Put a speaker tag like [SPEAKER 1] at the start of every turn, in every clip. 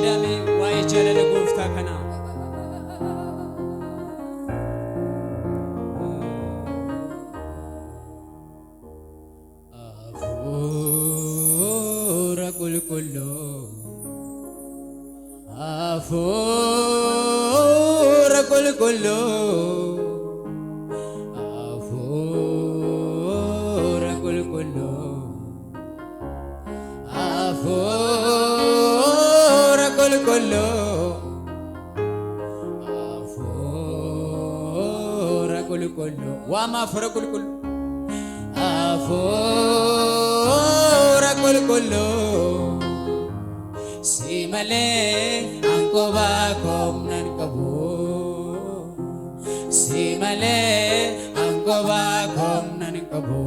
[SPEAKER 1] jedhame waa'ee jaalala gooftaa kanaa. Afuura qulqulluu, afuura qulqulluu, afuura qulqulluu, afuura qulqulluu, afuura qulqulluu. Waama afuura qulqulluu. Afuura qulqulluu, si malee ankoba komnan qabu, si malee ankoba komnan qabu,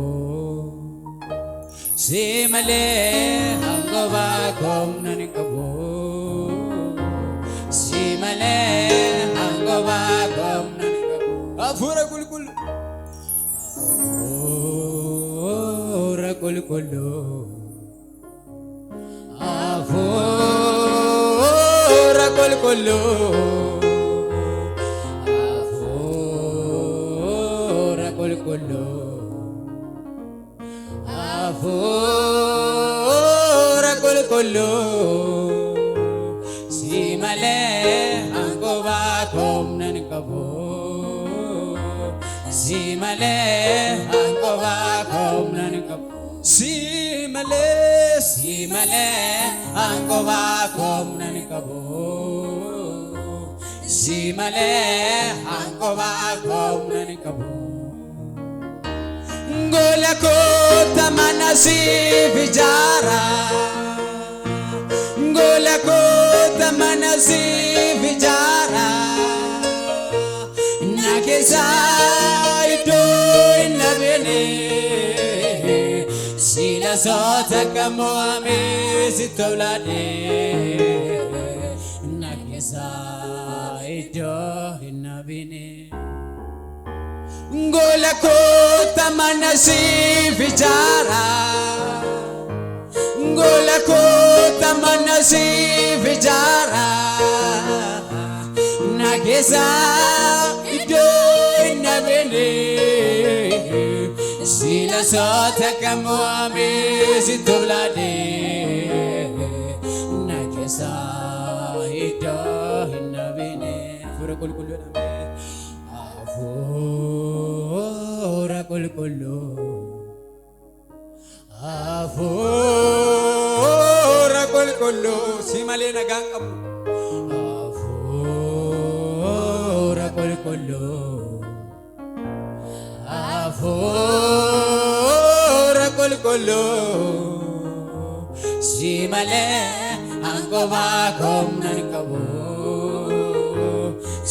[SPEAKER 1] si malee ankoba komnan qabu, si malee ankoba komnan qabu. Afuura qulqulluu. Afuura qulqulluu, afuura qulqulluu, afuura qulqulluu, afuura qulqulluu, si malee ankoba komnan qabu, si malee ankoba komnan qabu, si malee ankoba komnan qabu, si malee ankoba komnan qabu. Gola kota manasif ijara, gola kota manasif ijara, nakesa itu nabene. Sila sota kamu amis tolade, nakesa itu nabene. Gola kota manasif ijara, gola kota manasif ijara, nakesa itu nabene. Sila sota kamu amis tolade, nakesa itu nabene. Afuura qulqulluu name. Afuura qulqulluu, afuura qulqulluu, si malee nagaan qabu. Afuura qulqulluu, afuura qulqulluu, si malee ankoba komnan qabu,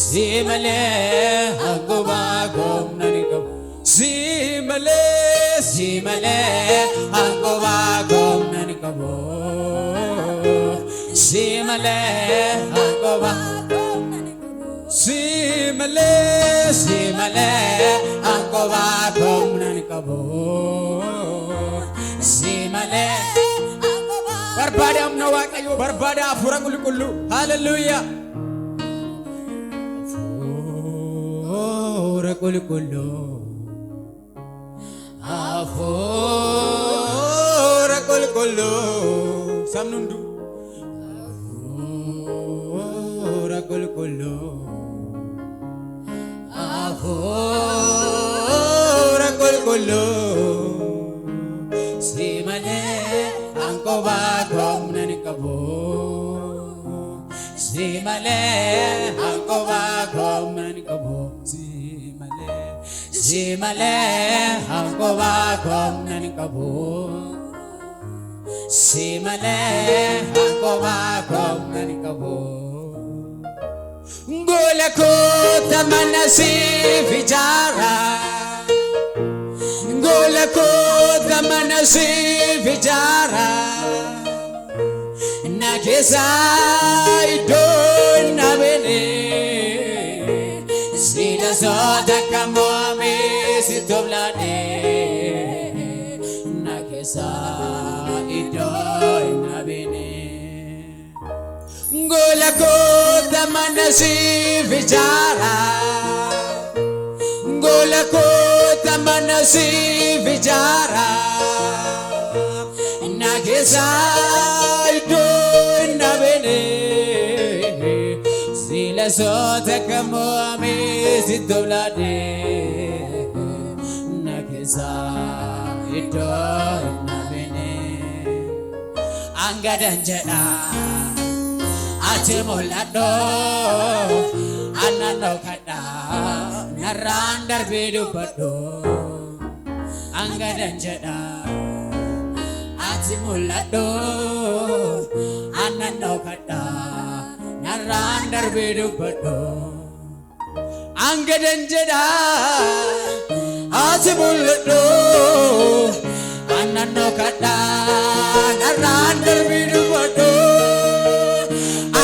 [SPEAKER 1] si malee ankoba komnan qabu, si malee ankoba komnan qabu, si malee ankoba, si malee ankoba komnan qabu, si malee barbaada amna waaqayyo barbaada afuura qulqulluu. Hallelujah. Afuura qulqulluu, afuura qulqulluu, samnundu. Afuura qulqulluu, afuura qulqulluu, si malee ankoba komnan qabu, si malee ankoba komnan qabu, si malee ankoba komnan qabu, si malee ankoba komnan qabu. Gola kota manasif ijara, gola kota manasif ijara, nakesa itu nabene. Sila sota kamu amis tolade, nakesa itu nabene. manasi vijara gola kota manasi vijara nagesa ido nabene sila sota kamami sidolade nagesa ido nabene anggadan jada ate molado anano kada narandar bedu bado anggadan jada ate molado anano kada narandar bedu bado anggadan jada ate molado anano kada narandar bedu bado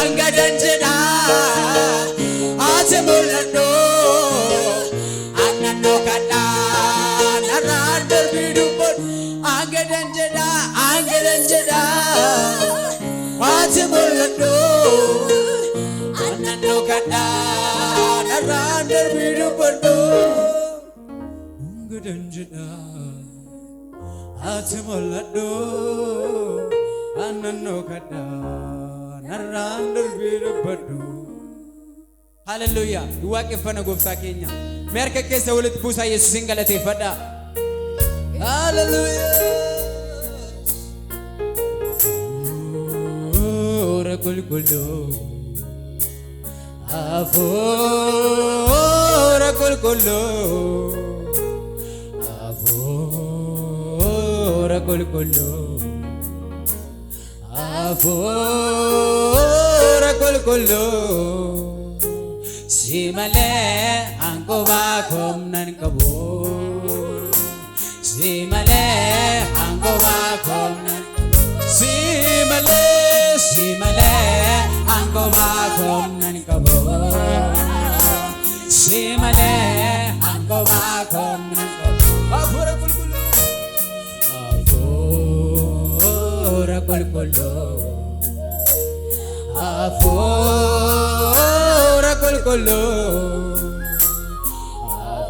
[SPEAKER 1] anggadan jeda ate mulado anano kada narandar bidupon anggadan jeda ate mulado anano kada narandar bidupon anggadan jeda ate mulado anano kada Hallelujah. Dua kefana gofta Kenya. Mereka kesa ulit busa Yesus ingalate fada. Hallelujah. Ora kulkulo. Ora kulkulo. Ora kulkulo. Afora kulkulo simale angko bakom nan kabo simale angko bakom nan simale angko bakom nan kabo simale angko bakom nan kabo afora kulkulo afora kulkulo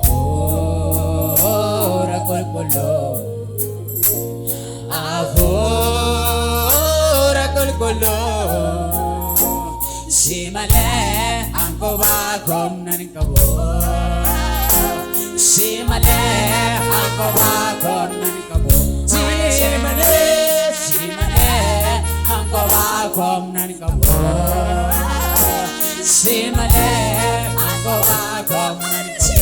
[SPEAKER 1] afora kulkulo afora kulkulo simale angko bakom nan kabo simale angko bakom nan kabo simale angko bakom nan kabo simale angko bakom nan kabo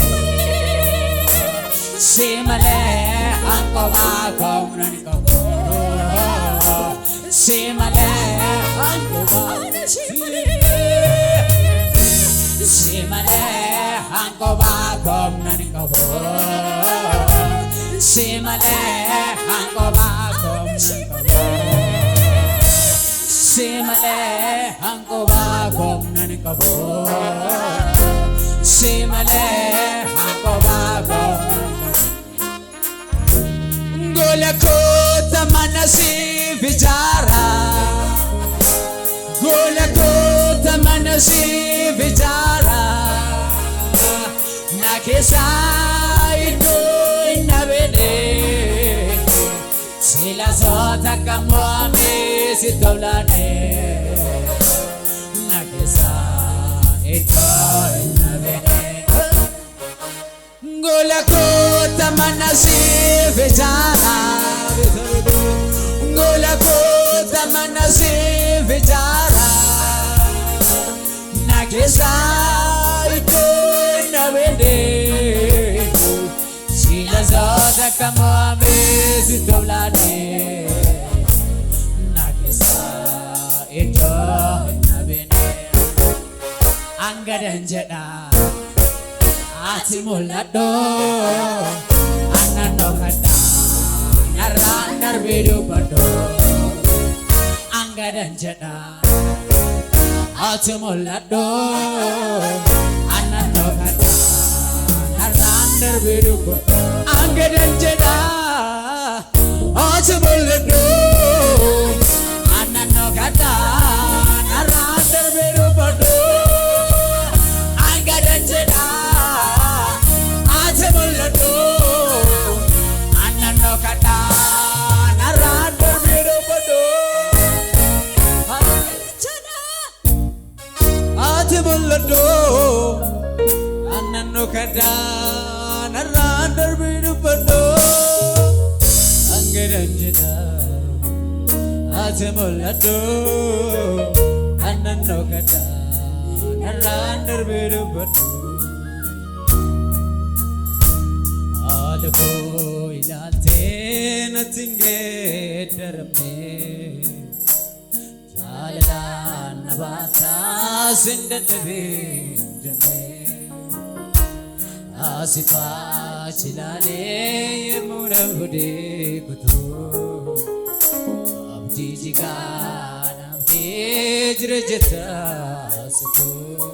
[SPEAKER 1] simale angko bakom nan kabo simale angko simale angko bakom nan kabo simale angko bakom nan kabo simale angko bakom nan kabo simale angko bakom gola kota manasi vijara gola kota manasi vijara nakesa ido nabene sila sota kamami sidolane nakesa ito nabene gola kota manasi vijara gola kota manasi vijara nakesa ito nabene sila sota kamami sidolane ito nabene anggadan jeda ati mulado anano kada narandar bedu bado anggadan jeda ati mulado anano kada narandar bedu bado anggadan jeda ati mulado anano kada narandar bedu bado dubbadhu annanno kadaan arraan darbii dubbadhu angeranjida ate mul'adhu annanno kadaan arraan darbii dubbadhu alko ilaalte natin geeddarame jalalaan nabaataa sindadhabe jenne asifaa chilaalee yemmuu hudee kutuu abdii jigaa namtee jira jettaa situu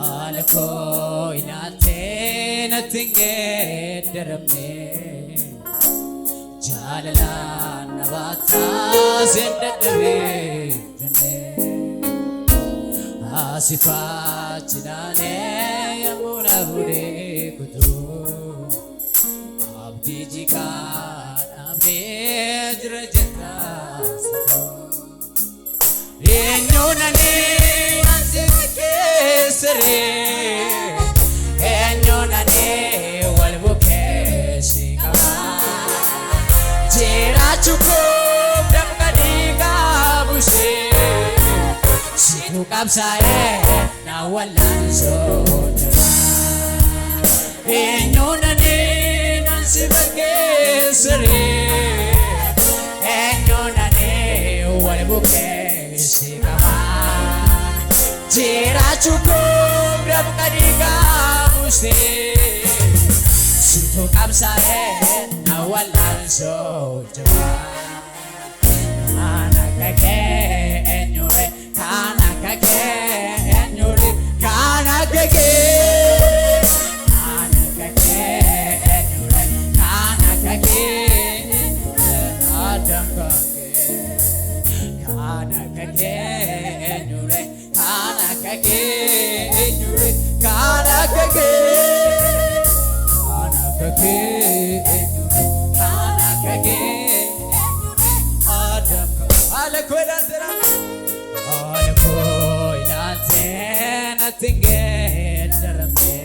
[SPEAKER 1] alko ilaalte natin geeddarame jalalaan nabaataa sindadhabe jenne asifaa chilaalee yemmuu hudee kutuu abdii jigaa namtee jira jettaa situu eenyuunani ansi keessa eenyuunani wal bukeessi qabaa jiraachuuf damma dhiigaa buusee situ qabsaa'ee na wallaansoo jabaa eenyuunani ansi keessa eenyuunani wal bukeessi qabaa jiraachuuf damma dhiigaa buusee situ qabsaa'ee na wallaansoo jabaa kana kakee eenyure kana kakee eenyure kana kakee eenyure kana kakee adam kakee kana kakee eenyure kana kakee eenyure kana kakee kana kakee adam alko ilaalte natin geeddarame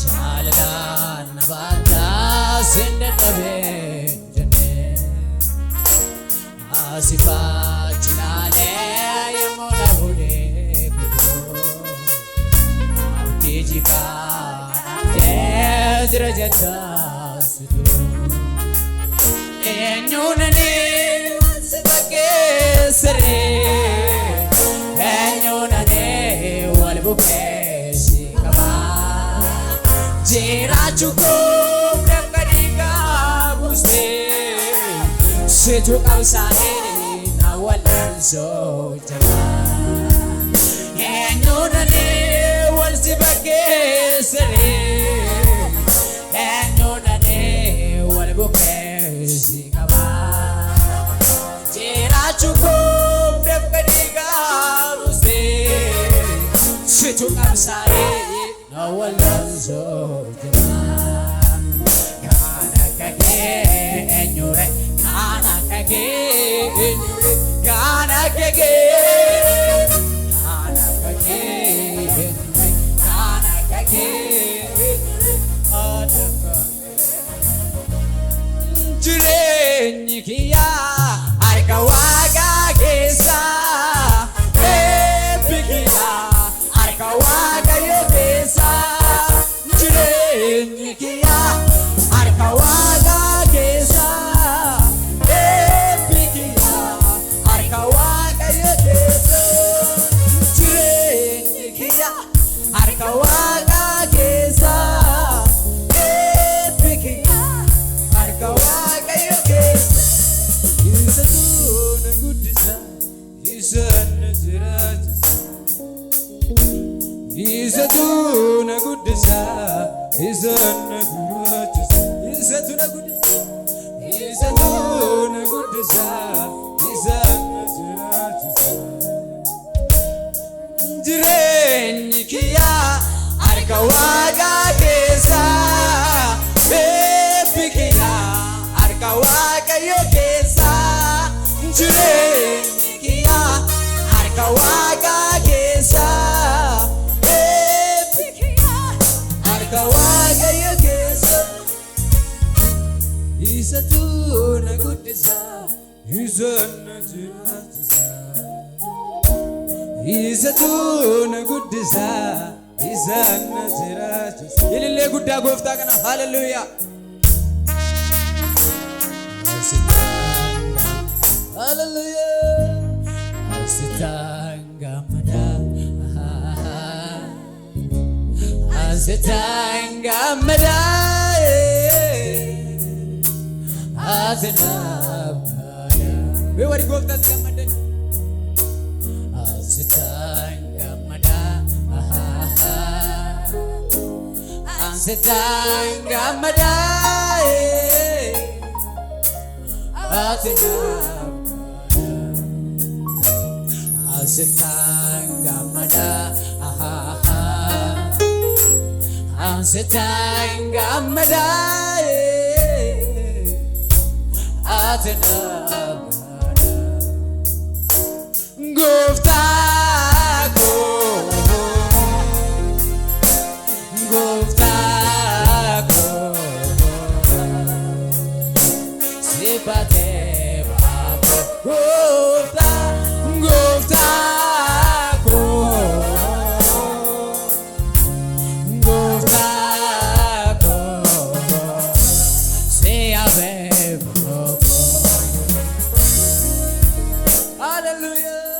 [SPEAKER 1] jalalaan nabaataa sindadhabe jenne asifaa chilaalee yemmuu hudee kutuu abdii jigaa namtee jira jettaa situu eenyuunani ansi keessa eenyuunani wal bukeessi qabaa jiraachuuf damma dhiigaa buusee situ qabsaa'ee na wallaansoo jabaa eenyuunani wal si bukeessa eenyuunani wal bukeessi qabaa jiraachuuf damma dhiigaa buusee situ qabsaa'ee na wallaansoo jabaa kana kakee eenyure kana kakee eenyure kana kakee kana kakee eenyure kana kakee adam jireenyi kiyyaa harka Waaqaa keessa eebbi kiyyaa harka Waaqayyoo keessa jireenyi kiyyaa harka Waaqaa keessa eebbi kiyyaa harka Waaqayyoo keessa jireenyi kiyyaa harka Waaqaa keessa eebbi kiyyaa harka Waaqayyoo keessa isa tuuna guddisa isa na jiraachisa isa tuuna guddisa isa na jiraachisa isa tuuna guddisa isa tuuna guddisa isa na jiraachisa jireenyi kiyyaa harka Waaqaa keessa eebbi kiyyaa harka Waaqayyoo keessa jireenyi kiyyaa harka Waaqaa keessa Isatuna gudisa Isana jirachisa Isatuna gudisa Isana jirachisa Ilile gudda gofta kana hallelujah Hallelujah Asitanga mada Asitanga mada Azinabaya we wari gofta gamade Asitanga mada Asitanga mada Asitanga mada Asitanga mada Gofta ko Gofta ko Sipate babo Gofta Gofta ko Gofta ko Say abebo Hallelujah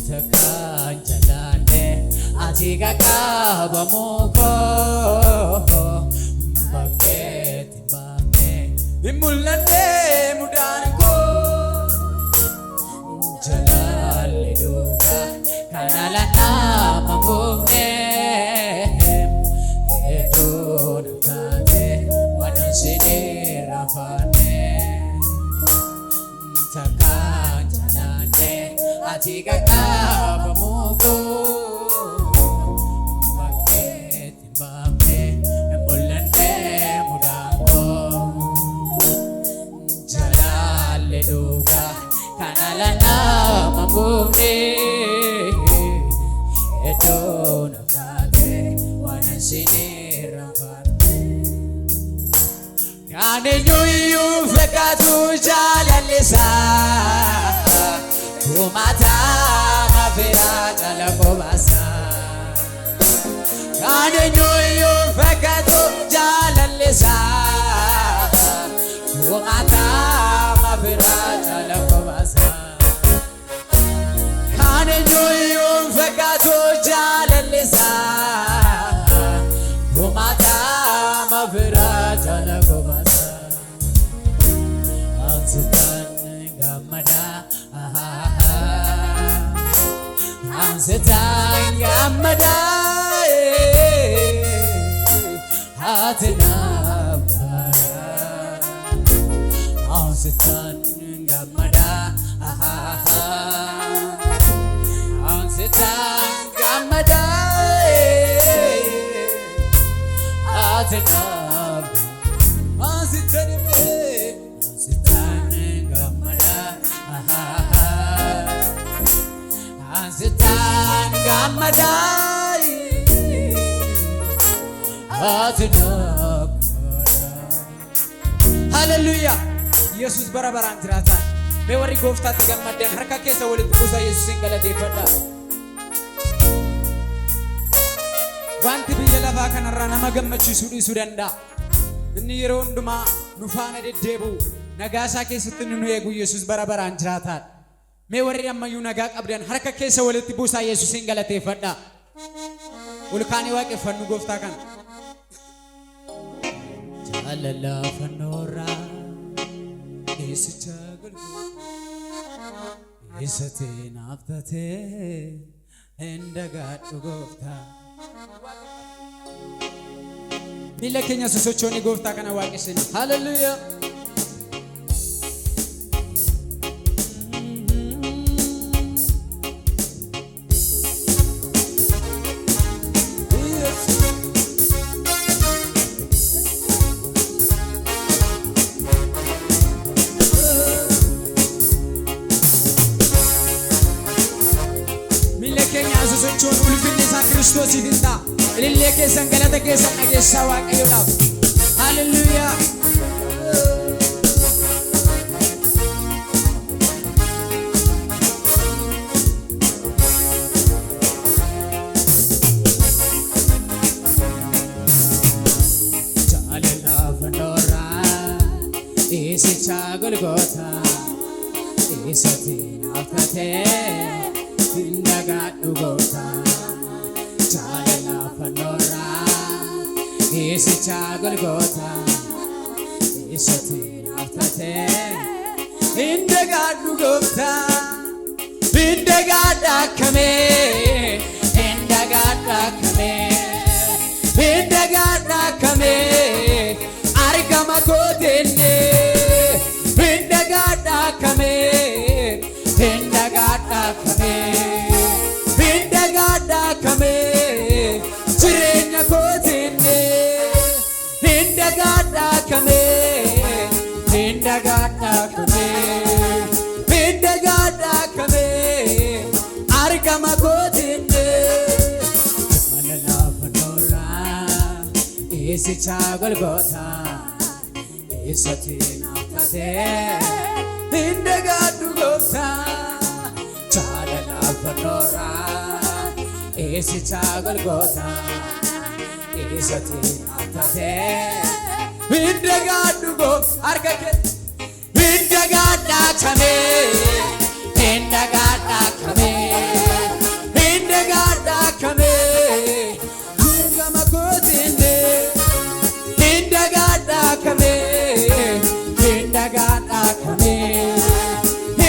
[SPEAKER 1] Takanjalane Atiga kabamoko Baketi bame Imulane mudanko Jalale doga Kanalana mamune Eto nukate Wanasini rafane Takanjalane Atiga kabamoko Baketi bame Imulane mudanko Jalale doga Kanalana mamune Eto nukate Wanasini rafane Kane nyuyu fekatu jalalisa Kumata mafira jalakobasa Kane nyuyu fekatu jalalisa Kumata mafira jalakobasa Kane nyuyu fekatu jalalisa Kumata mafira jalakobasa Ansitan gamada Ansitan gamada Hatinabaya Ansitan gamada Ansitan gamada Hatinabaya Ansitan gamada Ansitan gamada Hallelujah Yesus barabaran tiratan me warri goftatti gammadan harka keessa walitti buusa Yesusin galateeffadha wanti biyya lafaa kanarraa nama gammachiisuu dhiisuu danda'a inni yeroo hundumaa nu faana deddeebi'u nagaa isaa keessatti nu eegu Yesus barabaraan jiraatan me warri ammayyuu nagaa qabdan harka keessa walitti buusa Yesusin galateeffadha ulkaanii waaqeffannu gooftaa kana Jalala fanora Isicha gulgota Isate naftate Endagat gofta Mila Kenya sosochoni gofta kana waaqessin Hallelujah Sosochon ulfinni isaa Kiristoosiif hin ta'a. Ilillee keessan galata keessan dhageessaa Waaqayyoodhaaf. Hallelujah. golgota isati nafate indagadu gota chala fanora isicha golgota isati nafate indagadu gota indagada kame indagada kame indagada kame argama kodenne indagada kame indagada kame indagada kame chirenya kodenne indagada kame indagada kame indagada kame argama kodenne malala fanora isicha golgota isati nafate indagadu gota chala fanora isicha golgota isati nafate indagadu gota argake indagada kame indagada kame indagada kame argama kodinde indagada kame indagada kame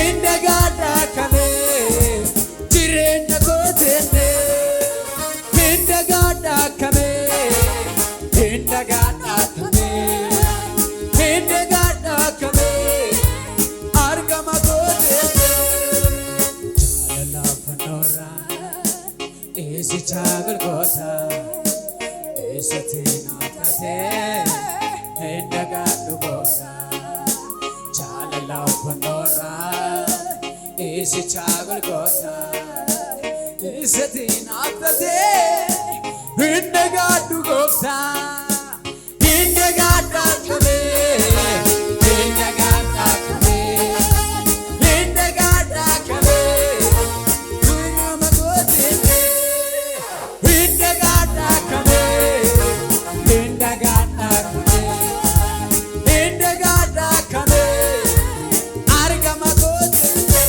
[SPEAKER 1] indagada kame chirenya kodinde indagada kame indagada kame indagada kame argama kodinde chala fanora isi chagal gota isati nafate indagadu gota chala fanora isi chagal gota isati nafate indagadu gota indagada kame indagada kame indagada kame argama kodinde indagada kame indagada kame indagada kame argama kodinde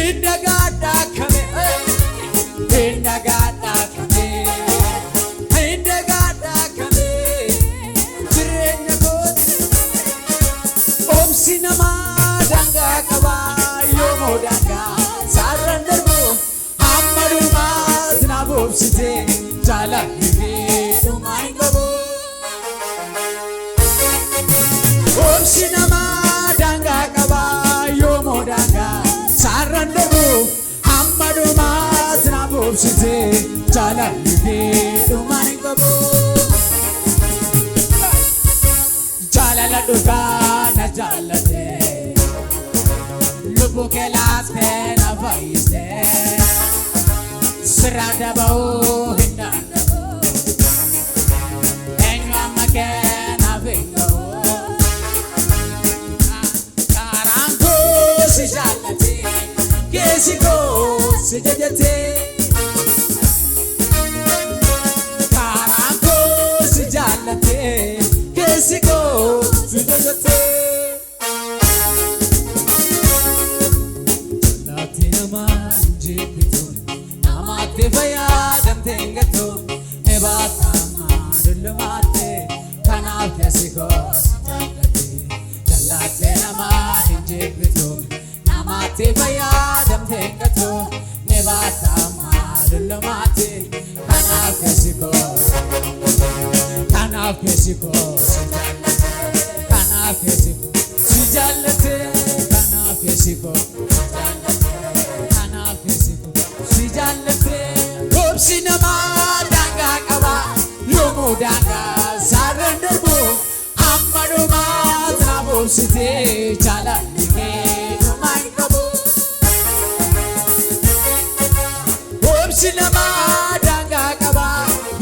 [SPEAKER 1] indagada kame indagada kame indagada kame chirenya kodinde omsi nama danga kaba yomo danga sarandarbo ammaru matna bobsite chala tumai gabo omsi nama danga kaba yomo danga sarandarbo ammaru matna bobsite chala tumai gabo chala la duka na jalate lubu ke laste na vaiste srada bao hindanda enga makena vengo karango si jalate kesiko si jajate karango si jalate kesiko si jajate latina manjipito namate faya damtengato ebata madulmate kanal kesiko jalate nama injipito namate faya damtengato ebata madulmate kanal kesiko kanal kesiko sijalate kanal kesiko sijalate obsi nama danga kaba yomo danga sarandarbo ammadu matna bobsite chala tumai gabo obsi nama danga kaba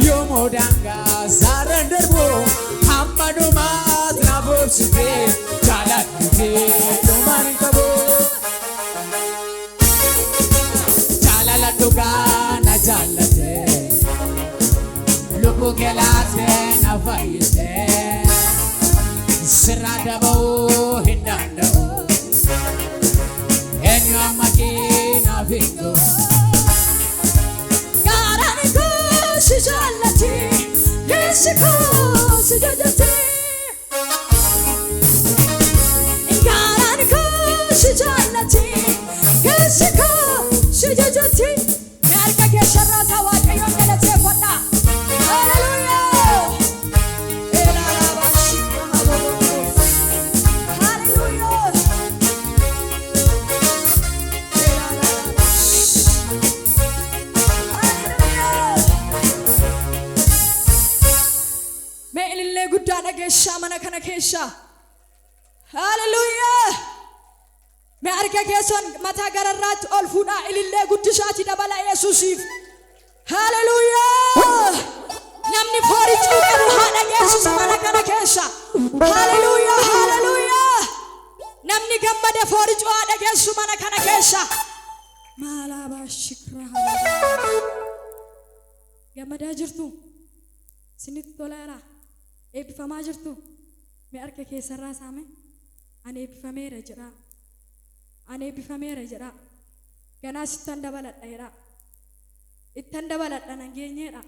[SPEAKER 1] yomo danga sarandarbo ammadu matna bobsite chala tumai gabo chala duka na jalate lubu ke laste na vaiste srada bao hinda makina vingo
[SPEAKER 2] Garaniko sijalati Yesiko sijajati Garaniko sijalati Yesiko sijajati Yarka ke sharata wa kayo melate fada Hallelujah Hallelujah Me'ilillee guddaadha geeshaa mana kana keessa. Hallelujah. Me harka keessan mataa gararraatti ol fuudhaa ilillee guddisaati dabala Yesuusiif. Hallelujah. Namni fooricuu qabu haadha geessus mana kana keessa. Hallelujah. Hallelujah. Namni gammade fooricuu haadha geessu mana kana keessa. Maalaa shikraa. Gammadaa jirtu. Sinit tolaara. Eebbifamaa jirtu mee harka keessarraa saame ani eebbifameera jedha ani eebbifameera jedha ganaa sittan dabaladha jedha ittan dabaladha nan geenyeedha